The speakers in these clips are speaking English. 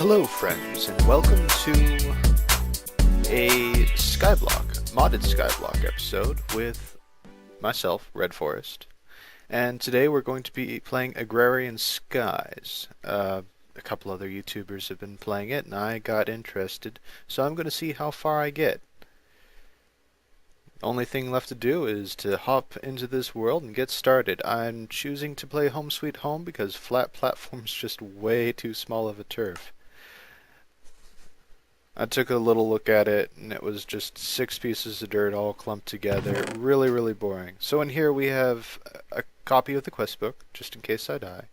Hello friends, and welcome to a Skyblock, modded Skyblock episode with myself, Redforest. And today we're going to be playing Agrarian Skies. A couple other YouTubers have been playing it, and I got interested, so I'm going to see how far I get. Only thing left to do is to hop into this world and get started. I'm choosing to play Home Sweet Home because flat platform's just way too small of a turf. I took a little look at it, and it was just 6 pieces of dirt all clumped together. Really, really boring. So in here we have a copy of the quest book, just in case I die.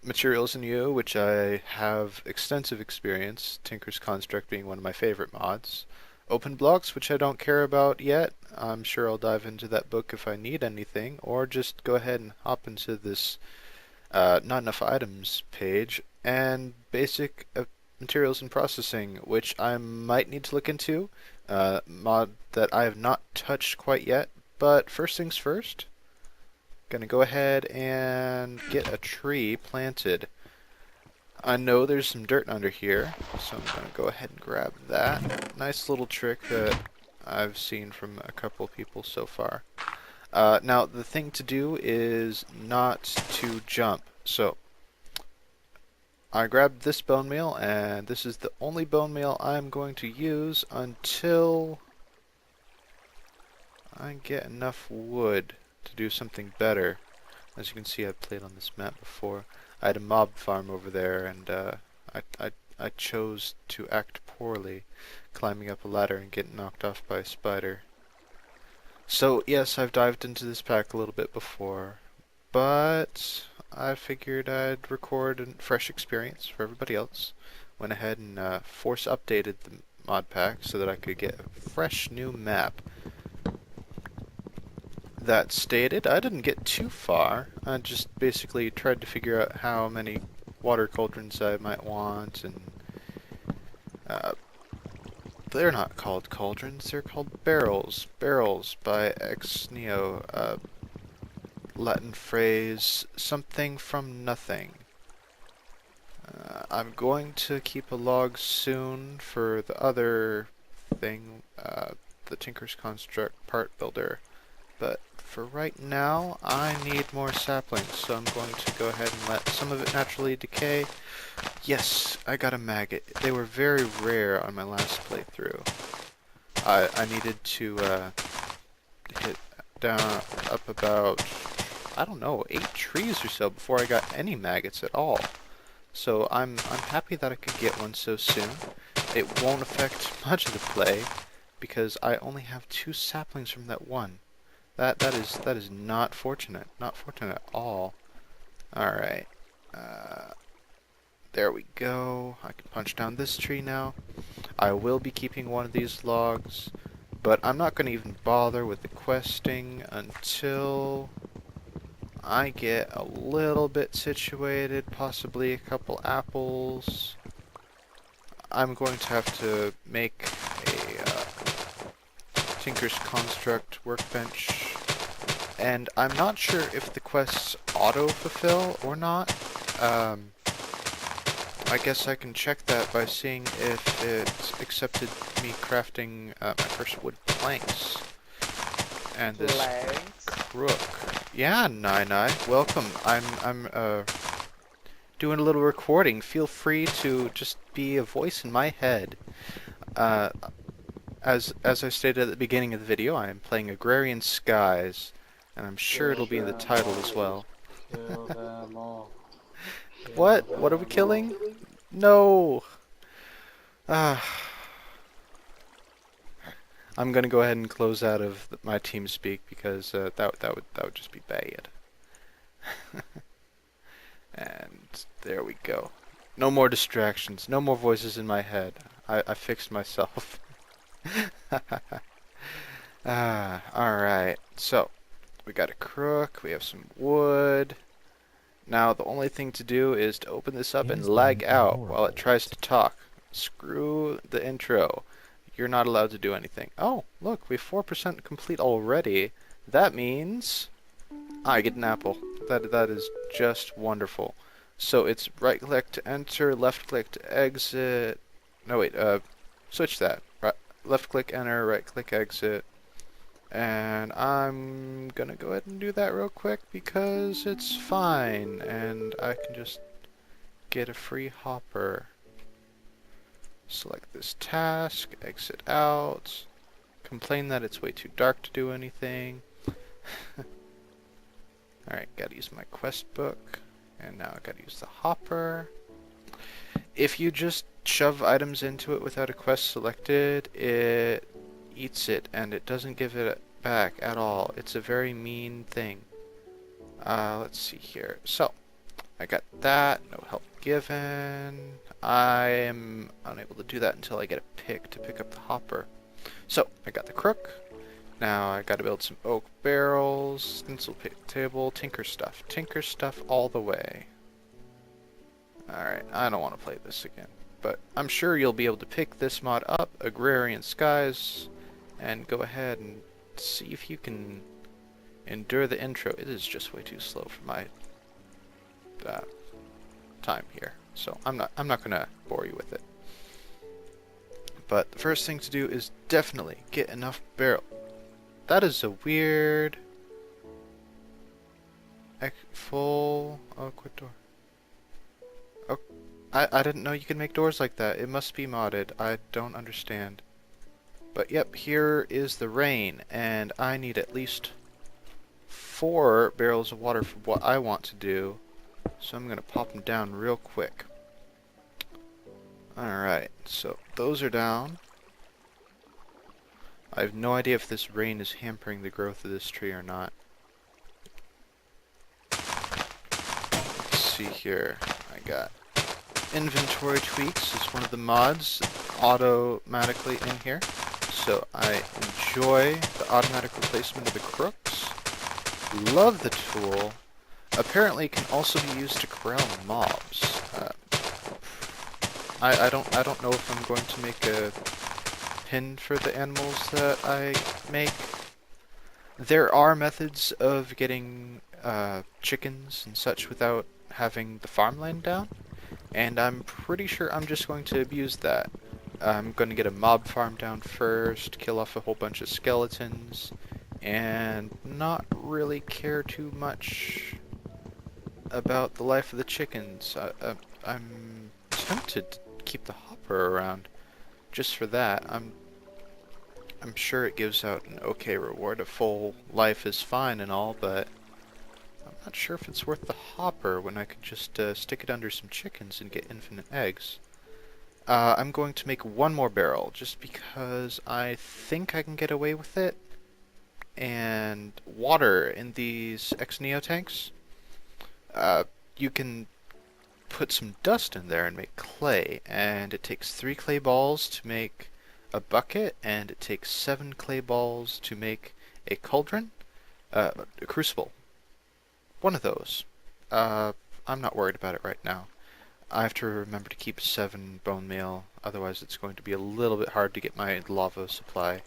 Materials in You, which I have extensive experience, Tinker's Construct being one of my favorite mods. Open blocks, which I don't care about yet. I'm sure I'll dive into that book if I need anything, or just go ahead and hop into this not enough items page. And basic materials and processing, which I might need to look into. Mod that I have not touched quite yet. But first things first, gonna go ahead and get a tree planted. I know there's some dirt under here, so I'm going to go ahead and grab that. Nice little trick that I've seen from a couple people so far. Now, the thing to do is not to jump. So, I grabbed this bone meal, and this is the only bone meal I'm going to use until I get enough wood to do something better. As you can see, I've played on this map before. I had a mob farm over there, and I chose to act poorly, climbing up a ladder and getting knocked off by a spider. So yes, I've dived into this pack a little bit before, but I figured I'd record a fresh experience for everybody else. Went ahead and force updated the mod pack so that I could get a fresh new map. That stated, I didn't get too far. I just basically tried to figure out how many water cauldrons I might want, and they're not called cauldrons, they're called barrels. Barrels by ex neo, Latin phrase, something from nothing. I'm going to keep a log soon for the other thing, the Tinker's Construct part builder. But for right now, I need more saplings, so I'm going to go ahead and let some of it naturally decay. Yes, I got a maggot. They were very rare on my last playthrough. I needed to hit down up about, I don't know, 8 trees or so before I got any maggots at all. So I'm happy that I could get one so soon. It won't affect much of the play because I only have 2 saplings from that one. That is not fortunate. Not fortunate at all. Alright. There we go. I can punch down this tree now. I will be keeping one of these logs, but I'm not going to even bother with the questing until I get a little bit situated, possibly a couple apples. I'm going to have to make a Tinker's Construct workbench, and I'm not sure if the quests auto-fulfill or not. I guess I can check that by seeing if it accepted me crafting my first wood planks. And this crook. Yeah, Nai, welcome. I'm doing a little recording. Feel free to just be a voice in my head. As I stated at the beginning of the video, I am playing Agrarian Skies, and I'm sure it'll be in the title as well. Kill them all. What? What are we killing? No! I'm gonna go ahead and close out of my team speak because that would just be bad. And there we go. No more distractions. No more voices in my head. I fixed myself. Alright, so we got a crook, we have some wood. Now the only thing to do is to open this up and lag out while it tries to talk. Screw the intro. You're not allowed to do anything. Oh, look, we're 4% complete already. That means I get an apple. That is just wonderful. So it's right click to enter, left click to exit. No, wait, switch that. Right, left click enter, right click exit. And I'm gonna go ahead and do that real quick because it's fine and I can just get a free hopper. Select this task, exit out, complain that it's way too dark to do anything. Alright, gotta use my quest book, and now I gotta use the hopper. If you just shove items into it without a quest selected, it eats it, and it doesn't give it back at all. It's a very mean thing. Let's see here. So, I got that, no help given. I am unable to do that until I get a pick to pick up the hopper. So, I got the crook. Now I gotta build some oak barrels, stencil table, tinker stuff. Tinker stuff all the way. Alright, I don't want to play this again. But I'm sure you'll be able to pick this mod up, Agrarian Skies, and go ahead and see if you can endure the intro. It is just way too slow for my time here. So I'm not gonna bore you with it. But the first thing to do is definitely get enough barrel. That is a weird full quit door. Oh, I didn't know you could make doors like that. It must be modded. I don't understand. But yep, here is the rain, and I need at least 4 barrels of water for what I want to do. So I'm gonna pop them down real quick. Alright, so those are down. I have no idea if this rain is hampering the growth of this tree or not. Let's see here. I got inventory tweaks is one of the mods automatically in here. So I enjoy the automatic replacement of the crooks. Love the tool. Apparently it can also be used to corral mobs. I don't know if I'm going to make a pin for the animals that I make. There are methods of getting chickens and such without having the farmland down, and I'm pretty sure I'm just going to abuse that. I'm going to get a mob farm down first, kill off a whole bunch of skeletons, and not really care too much about the life of the chickens. I'm tempted to keep the hopper around just for that. I'm sure it gives out an okay reward. A full life is fine and all, but I'm not sure if it's worth the hopper when I could just stick it under some chickens and get infinite eggs. I'm going to make one more barrel just because I think I can get away with it. And water in these Ex-Neo tanks. You can put some dust in there and make clay, and it takes 3 clay balls to make a bucket, and it takes 7 clay balls to make a cauldron, a crucible. One of those. I'm not worried about it right now. I have to remember to keep 7 bone meal, otherwise it's going to be a little bit hard to get my lava supply.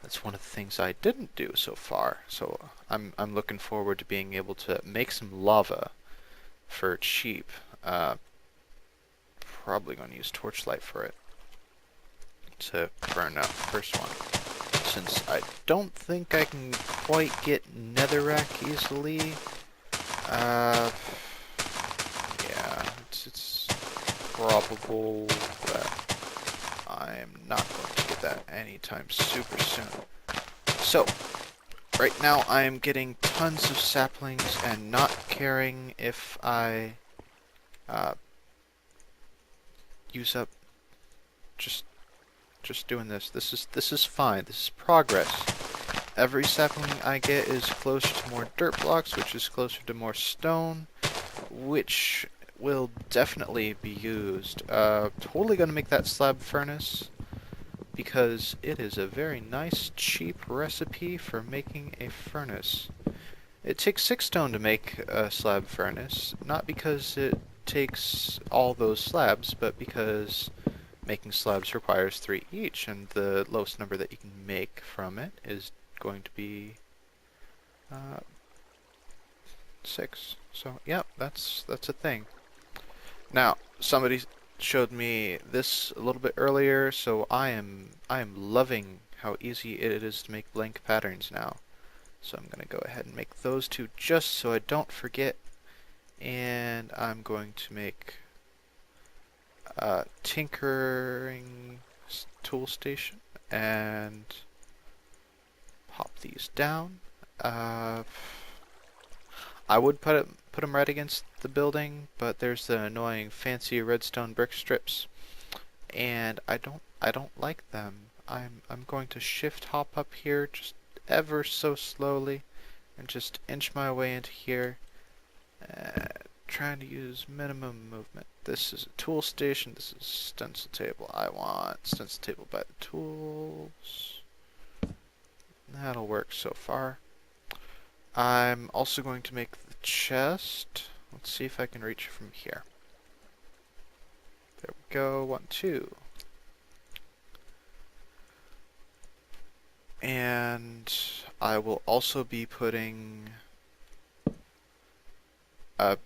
That's one of the things I didn't do so far, so I'm looking forward to being able to make some lava for cheap. Probably going to use torchlight for it to burn out the first one. Since I don't think I can quite get netherrack easily, yeah, it's probable that I'm not going to get that anytime super soon. So, right now I am getting tons of saplings and not caring if I use up just doing this. This is fine. This is progress. Every sapling I get is closer to more dirt blocks, which is closer to more stone, which will definitely be used. Totally gonna make that slab furnace because it is a very nice, cheap recipe for making a furnace. It takes 6 stone to make a slab furnace, not because it takes all those slabs, but because making slabs requires 3 each, and the lowest number that you can make from it is going to be 6. So, yep, that's a thing. Now, somebody showed me this a little bit earlier, so I am loving how easy it is to make blank patterns now. So I'm going to go ahead and make those two just so I don't forget. And I'm going to make a tinkering tool station and pop these down. Uh, I would put them right against the building, but there's the annoying fancy redstone brick strips, and I don't like them. I'm going to shift hop up here just ever so slowly and just inch my way into here. Trying to use minimum movement. This is a tool station. This is stencil table. I want stencil table by the tools. That'll work so far. I'm also going to make the chest. Let's see if I can reach it from here. There we go. 1, 2. And I will also be putting a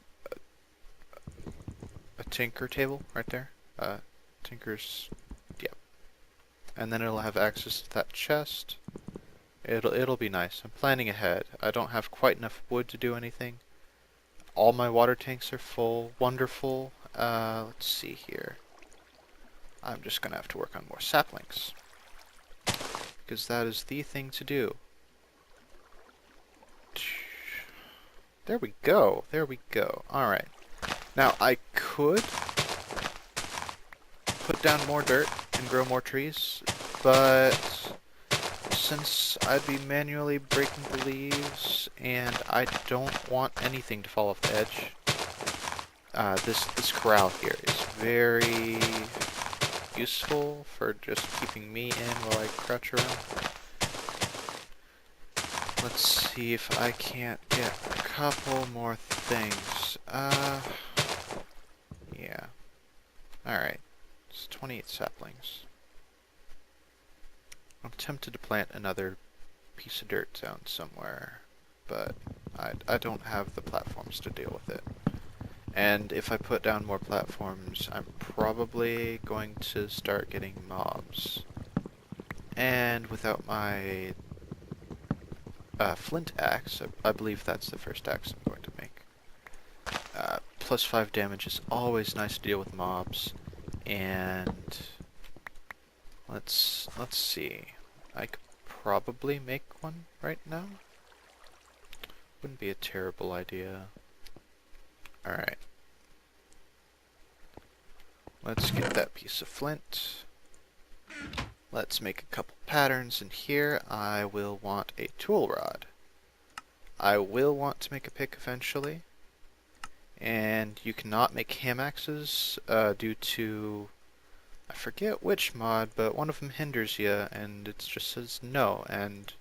tinker table right there. Tinker's, yep. And then it'll have access to that chest. It'll be nice. I'm planning ahead. I don't have quite enough wood to do anything. All my water tanks are full. Wonderful. Let's see here. I'm just gonna have to work on more saplings, because that is the thing to do. There we go. There we go. Alright. Now, I could put down more dirt and grow more trees, but since I'd be manually breaking the leaves, and I don't want anything to fall off the edge, this corral here is very useful for just keeping me in while I crouch around. Let's see if I can't get a couple more things. Yeah. Alright. It's 28 saplings. I'm tempted to plant another piece of dirt down somewhere, but I don't have the platforms to deal with it. And if I put down more platforms, I'm probably going to start getting mobs. And without my flint axe, I believe that's the first axe I'm going to make. Plus 5 damage is always nice to deal with mobs. And let's see. I could probably make one right now. Wouldn't be a terrible idea. Alright. Let's get that piece of flint. Let's make a couple patterns in here. I will want a tool rod. I will want to make a pick eventually. And you cannot make ham axes due to, I forget which mod, but one of them hinders you, and it just says no. And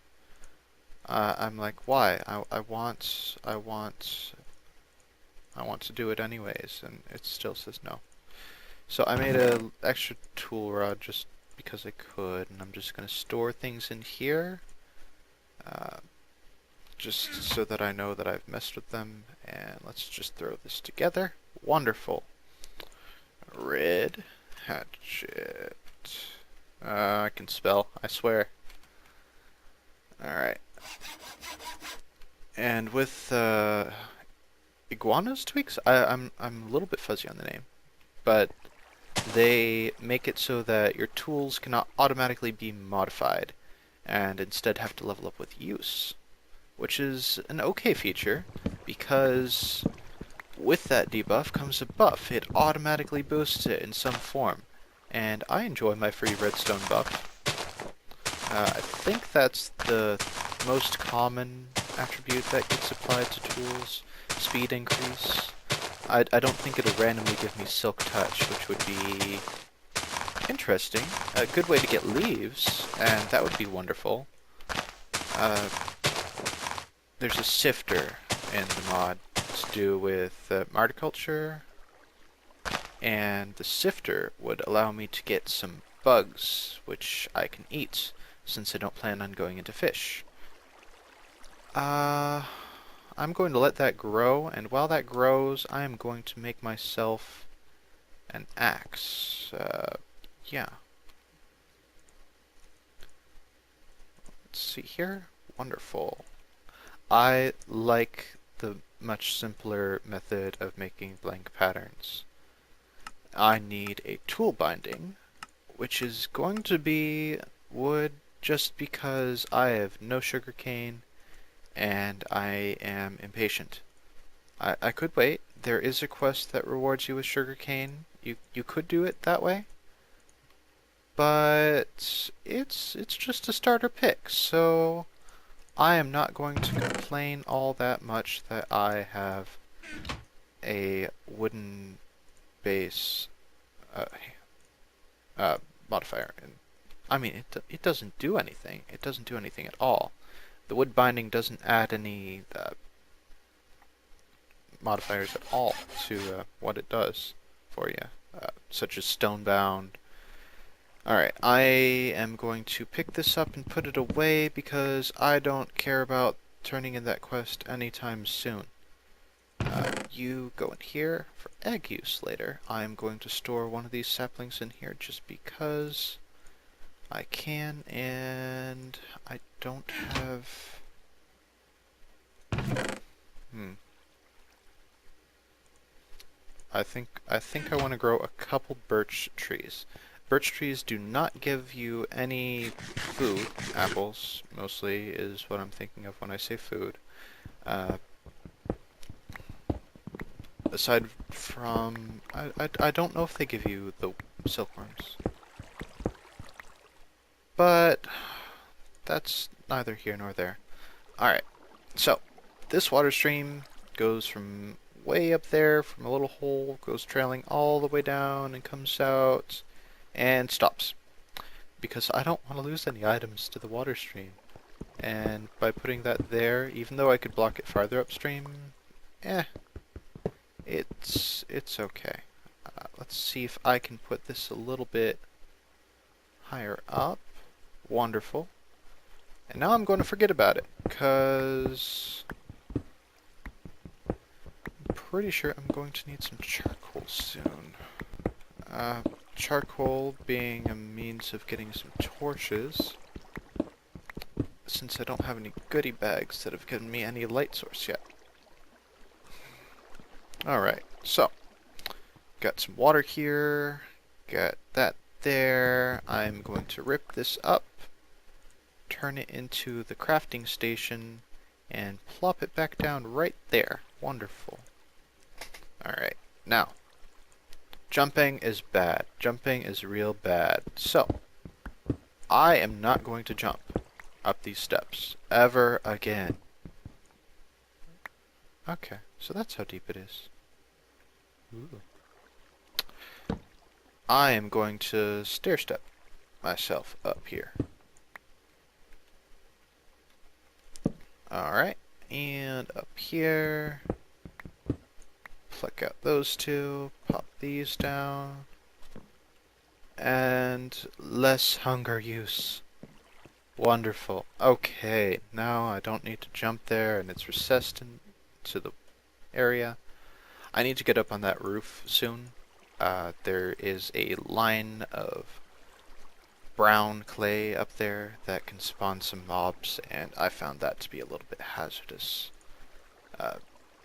I'm like, why? I want to do it anyways, and it still says no. So I made a extra tool rod just because I could, and I'm just gonna store things in here, just so that I know that I've messed with them. And let's just throw this together. Wonderful. Red hatchet. I can spell, I swear. Alright. And with Iguana's tweaks, I'm a little bit fuzzy on the name, but they make it so that your tools cannot automatically be modified and instead have to level up with use, which is an okay feature because with that debuff comes a buff. It automatically boosts it in some form, and I enjoy my free redstone buff. I think that's the most common attribute that gets applied to tools. Speed increase. I don't think it'll randomly give me Silk Touch, which would be interesting. A good way to get leaves, and that would be wonderful. There's a sifter in the mod to do with horticulture, and the sifter would allow me to get some bugs, which I can eat, since I don't plan on going into fish. I'm going to let that grow, and while that grows, I am going to make myself an axe. Yeah. Let's see here. Wonderful. I like the much simpler method of making blank patterns. I need a tool binding, which is going to be wood just because I have no sugar cane and I am impatient. I could wait. There is a quest that rewards you with sugar cane. You could do it that way, but it's just a starter pick, so I am not going to complain all that much that I have a wooden base uh, uh, modifier. And I mean, it doesn't do anything. It doesn't do anything at all. The wood binding doesn't add any modifiers at all to what it does for you, such as stone bound. Alright, I am going to pick this up and put it away because I don't care about turning in that quest anytime soon. You go in here for egg use later. I'm going to store one of these saplings in here just because I can, and I don't have... Hmm. I think I want to grow a couple birch trees. Birch trees do not give you any food. Apples, mostly, is what I'm thinking of when I say food. Uh, aside from... I don't know if they give you the silkworms. But that's neither here nor there. Alright, so this water stream goes from way up there, from a little hole, goes trailing all the way down and comes out and stops. Because I don't want to lose any items to the water stream. And by putting that there, even though I could block it farther upstream, eh, it's okay. Let's see if I can put this a little bit higher up. Wonderful. And now I'm going to forget about it, because I'm pretty sure I'm going to need some charcoal soon. Charcoal being a means of getting some torches, since I don't have any goodie bags that have given me any light source yet. Alright, so, got some water here, got that there. I'm going to rip this up, turn it into the crafting station, and plop it back down right there. Wonderful. Alright, now, jumping is bad. Jumping is real bad. So, I am not going to jump up these steps ever again. Okay, so that's how deep it is. Ooh. I am going to stair step myself up here. Alright, and up here, pluck out those two, pop these down, and less hunger use. Wonderful. Okay, now I don't need to jump there, and it's recessed into the area. I need to get up on that roof soon. There is a line of brown clay up there that can spawn some mobs, and I found that to be a little bit hazardous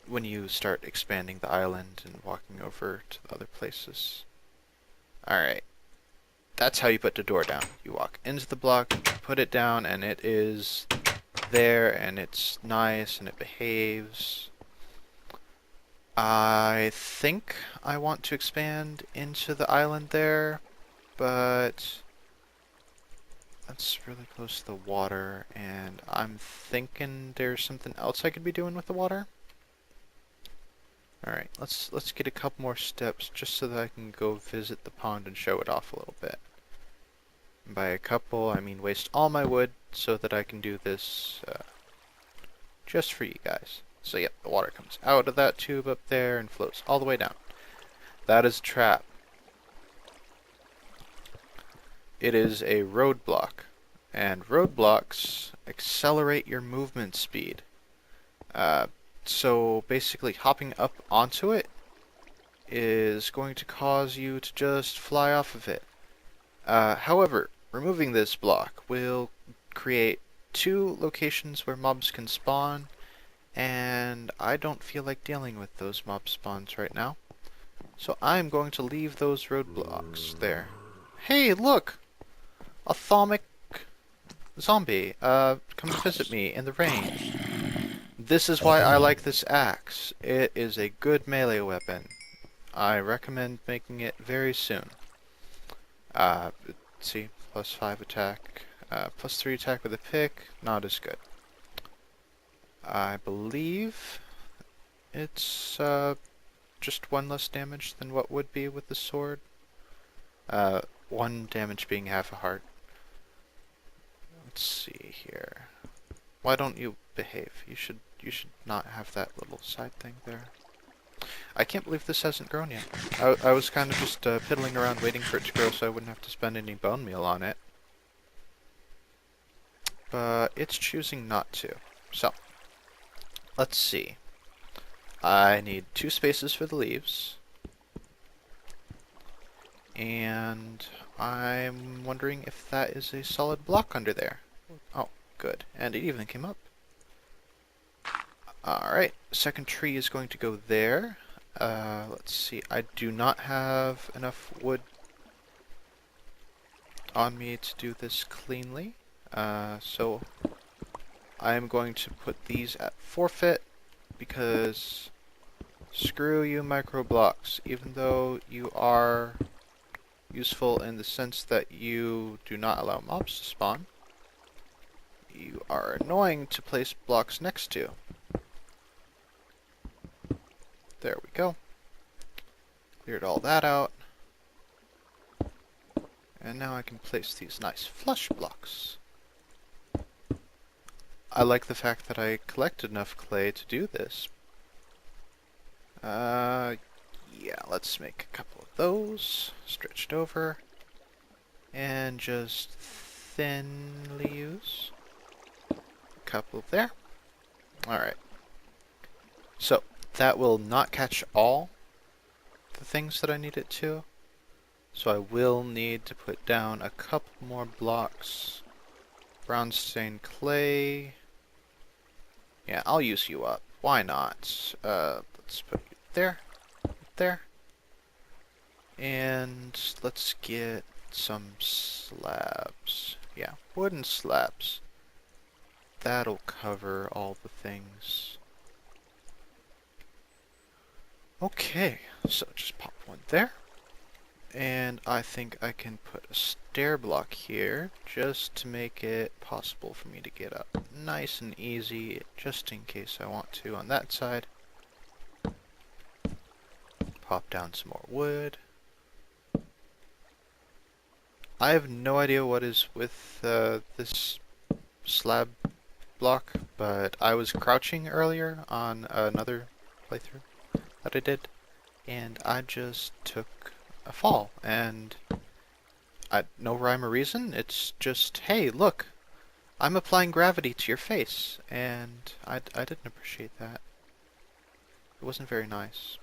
when you start expanding the island and walking over to the other places. Alright, that's how you put the door down. You walk into the block, put it down, and it is there, and it's nice, and it behaves. I think I want to expand into the island there, but that's really close to the water, and I'm thinking there's something else I could be doing with the water. Alright, let's get a couple more steps just so that I can go visit the pond and show it off a little bit. And by a couple, I mean waste all my wood so that I can do this just for you guys. So yep, the water comes out of that tube up there and flows all the way down. That is a trap. It is a roadblock, and roadblocks accelerate your movement speed. So basically hopping up onto it is going to cause you to just fly off of it. However, removing this block will create two locations where mobs can spawn, and I don't feel like dealing with those mob spawns right now. So I'm going to leave those roadblocks there. Hey, look! A thalmic zombie, come visit me in the rain. This is why I like this axe. It is a good melee weapon. I recommend making it very soon. Let's see, plus 5 attack, plus 3 attack with a pick, not as good. I believe it's just 1 less damage than what would be with the sword. 1 damage being half a heart. Let's see here. Why don't you behave? You should not have that little side thing there. I can't believe this hasn't grown yet. I was kind of just piddling around waiting for it to grow so I wouldn't have to spend any bone meal on it. But it's choosing not to. So, let's see. I need 2 spaces for the leaves. And I'm wondering if that is a solid block under there. Oh, good. And it even came up. Alright, second tree is going to go there. Let's see, I do not have enough wood on me to do this cleanly. So I am going to put these at forfeit because screw you micro blocks. Even though you are useful in the sense that you do not allow mobs to spawn, you are annoying to place blocks next to. There we go. Cleared all that out. And now I can place these nice flush blocks. I like the fact that I collected enough clay to do this. Yeah, let's make a couple of those. Stretched over. And just thinly use. A couple there. Alright. So, that will not catch all the things that I need it to. So I will need to put down a couple more blocks. Brown stained clay. Yeah, I'll use you up. Why not? Let's put you there. There. And let's get some slabs. Yeah, wooden slabs. That'll cover all the things. Okay, so just pop one there. And I think I can put a stair block here just to make it possible for me to get up nice and easy, just in case I want to on that side. Pop down some more wood. I have no idea what is with this slab block, but I was crouching earlier on another playthrough that I did, and I just took a fall, and no rhyme or reason. It's just, hey, look, I'm applying gravity to your face, and I didn't appreciate that. It wasn't very nice.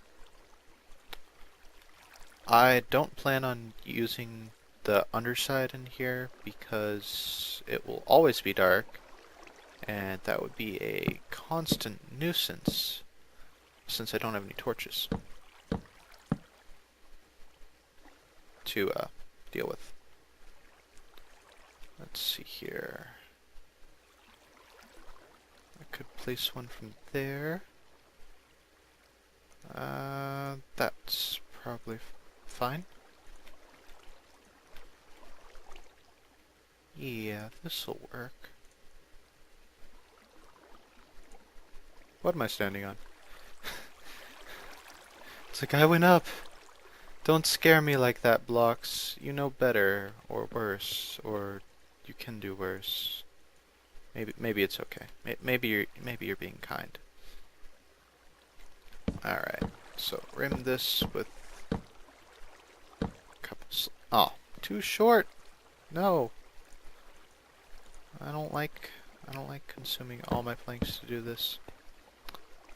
I don't plan on using the underside in here because it will always be dark, and that would be a constant nuisance since I don't have any torches to deal with. Let's see here. I could place one from there. That's probably fine. Yeah, this'll work. What am I standing on? It's like I went up. Don't scare me like that, blocks. You know better, or worse, or you can do worse. Maybe it's okay. Maybe you're being kind. All right. So rim this with a couple. Oh, too short. No. I don't like consuming all my planks to do this.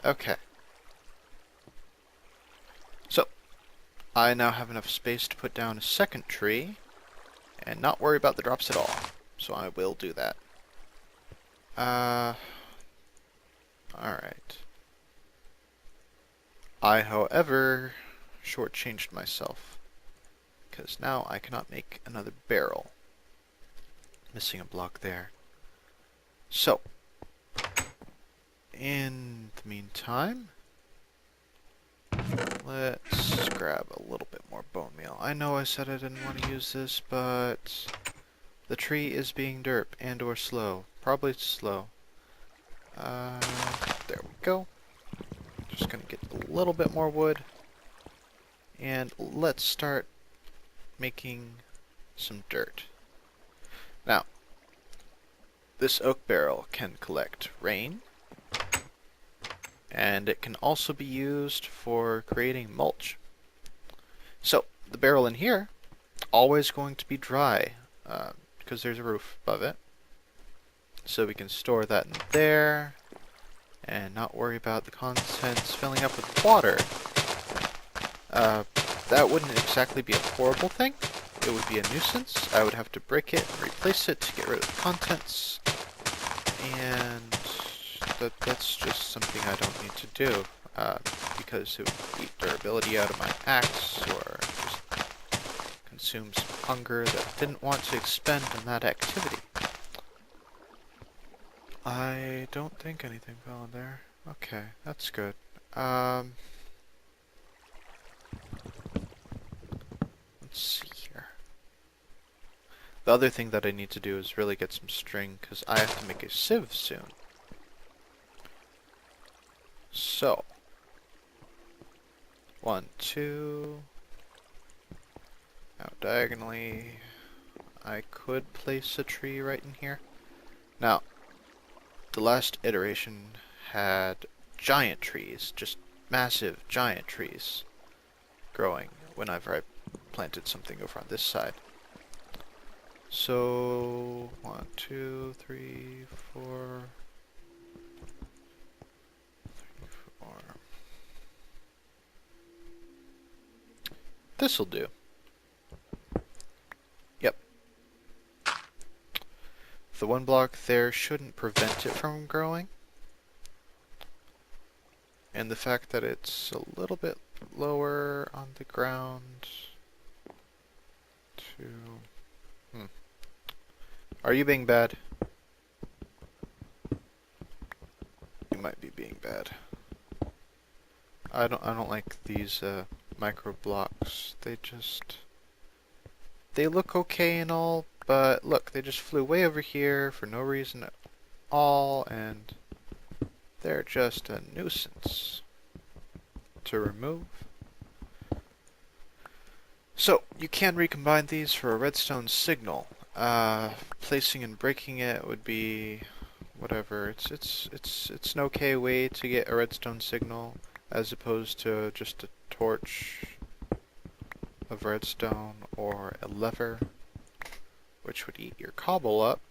Okay. So, I now have enough space to put down a second tree and not worry about the drops at all. So I will do that. Alright. I, however, shortchanged myself, because now I cannot make another barrel. Missing a block there. So, in the meantime, let's grab a little bit more bone meal. I know I said I didn't want to use this, but the tree is being derp and or slow. Probably slow. There we go. Just gonna get a little bit more wood. And let's start making some dirt. Now, this oak barrel can collect rain, and it can also be used for creating mulch. So, the barrel in here, always going to be dry, because there's a roof above it. So we can store that in there, and not worry about the contents filling up with water. That wouldn't exactly be a horrible thing. It would be a nuisance. I would have to break it and replace it to get rid of the contents. And that's just something I don't need to do, because it would eat durability out of my axe, or just consume some hunger that I didn't want to expend on that activity. I don't think anything fell in there. Okay, that's good. Let's see here. The other thing that I need to do is really get some string, because I have to make a sieve soon. So, 1, 2. Now diagonally, I could place a tree right in here. Now, the last iteration had giant trees, just massive giant trees growing whenever I planted something over on this side. So 1, 2, 3, 4. This'll do. Yep. The one block there shouldn't prevent it from growing. And the fact that it's a little bit lower on the ground to... Are you being bad? You might be being bad. I don't like these micro blocks. They look okay and all, but look, they just flew way over here for no reason at all, and they're just a nuisance to remove. So, you can recombine these for a redstone signal. Placing and breaking it would be whatever. It's an okay way to get a redstone signal, as opposed to just a torch of redstone or a lever, which would eat your cobble up.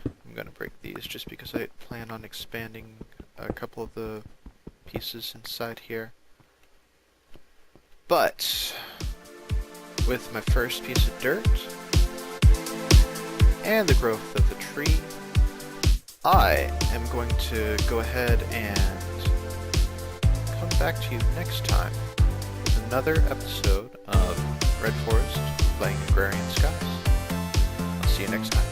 I'm gonna break these just because I plan on expanding a couple of the pieces inside here. But with my first piece of dirt and the growth of the tree, I am going to go ahead and come back to you next time with another episode of Redforest playing Agrarian Skies. I'll see you next time.